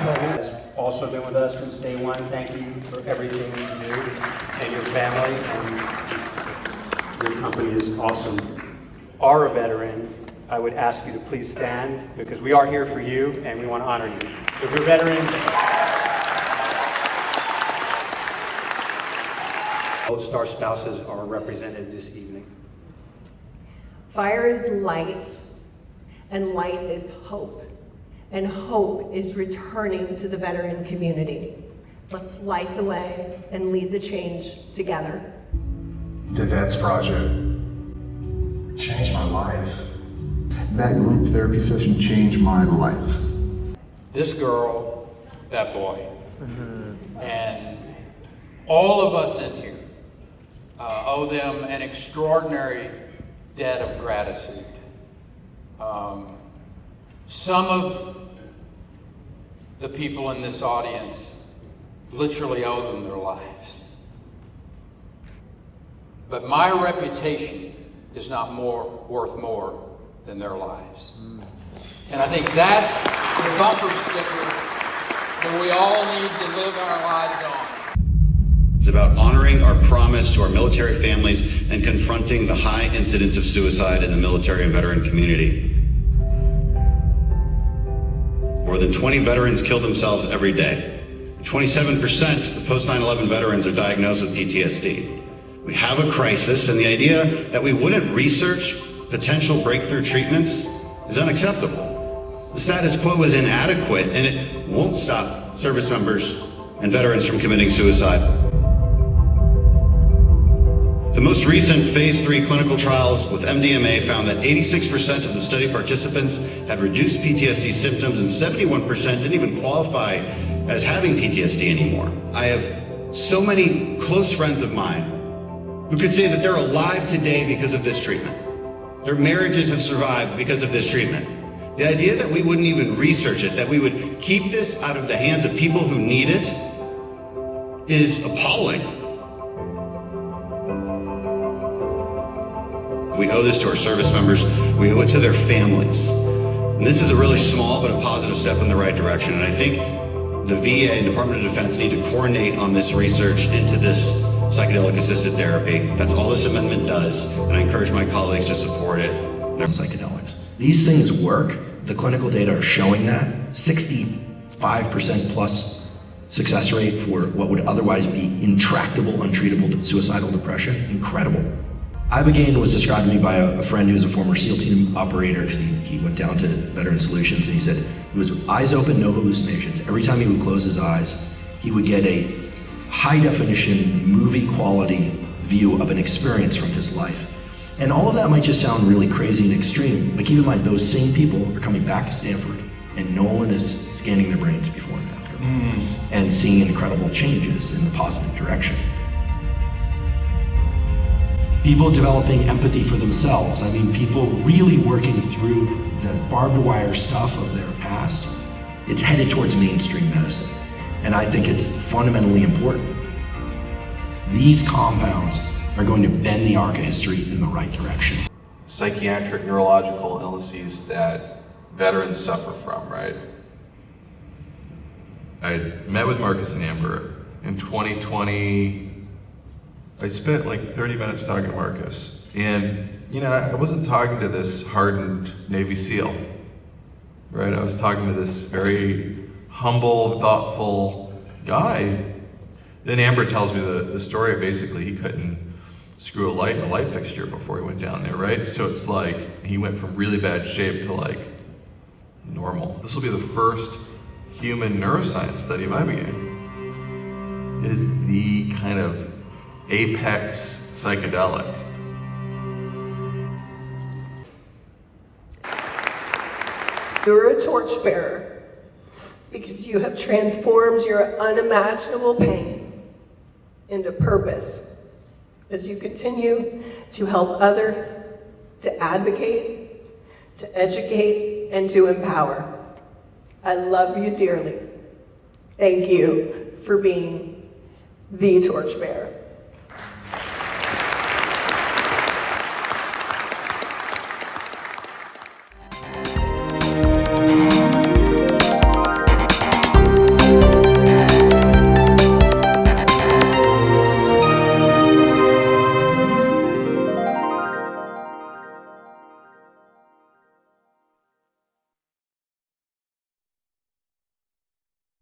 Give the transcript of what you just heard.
Has also been with us since day one. Thank you for everything you do, and your family, and your company is awesome. Are a veteran, I would ask you to please stand, because we are here for you and we want to honor you. So if you're veterans, both star spouses are represented this evening. Fire is light, and light is hope. And hope is returning to the veteran community. Let's light the way and lead the change together. The VETS project changed my life. That group therapy session changed my life. This girl, that boy, and all of us in here owe them an extraordinary debt of gratitude. Some of the people in this audience literally owe them their lives. But my reputation is not worth more than their lives. And I think that's the bumper sticker that we all need to live our lives on. It's about honoring our promise to our military families and confronting the high incidence of suicide in the military and veteran community. More than 20 veterans kill themselves every day. 27% of post 9/11 veterans are diagnosed with PTSD. We have a crisis, and the idea that we wouldn't research potential breakthrough treatments is unacceptable. The status quo is inadequate, and it won't stop service members and veterans from committing suicide. The most recent phase 3 clinical trials with MDMA found that 86% of the study participants had reduced PTSD symptoms, and 71% didn't even qualify as having PTSD anymore. I have so many close friends of mine who could say that they're alive today because of this treatment. Their marriages have survived because of this treatment. The idea that we wouldn't even research it, that we would keep this out of the hands of people who need it, is appalling. We owe this to our service members. We owe it to their families. And this is a really small but a positive step in the right direction. And I think the VA and Department of Defense need to coordinate on this research into this psychedelic-assisted therapy. That's all this amendment does, and I encourage my colleagues to support it. Psychedelics. These things work. The clinical data are showing that. 65% plus success rate for what would otherwise be intractable, untreatable suicidal depression. Incredible. Ibogaine was described to me by a friend who's a former SEAL team operator, because he went down to Veteran Solutions, and he said it was eyes open, no hallucinations. Every time he would close his eyes, he would get a high definition, movie quality view of an experience from his life. And all of that might just sound really crazy and extreme, but keep in mind those same people are coming back to Stanford, and Nolan is scanning their brains before and after, and seeing incredible changes in the positive direction. People developing empathy for themselves. I mean, people really working through the barbed wire stuff of their past. It's headed towards mainstream medicine. And I think it's fundamentally important. These compounds are going to bend the arc of history in the right direction. Psychiatric neurological illnesses that veterans suffer from, right? I met with Marcus and Amber in 2020. I spent like 30 minutes talking to Marcus, and I wasn't talking to this hardened Navy SEAL, right? I was talking to this very humble, thoughtful guy. Then Amber tells me the story. Basically, he couldn't screw a light in a light fixture before he went down there, right? So it's like he went from really bad shape to like normal. This will be the first human neuroscience study of Ibogaine. It is the kind of apex psychedelic. You're a torchbearer because you have transformed your unimaginable pain into purpose as you continue to help others, to advocate, to educate, and to empower. I love you dearly. Thank you for being the torchbearer.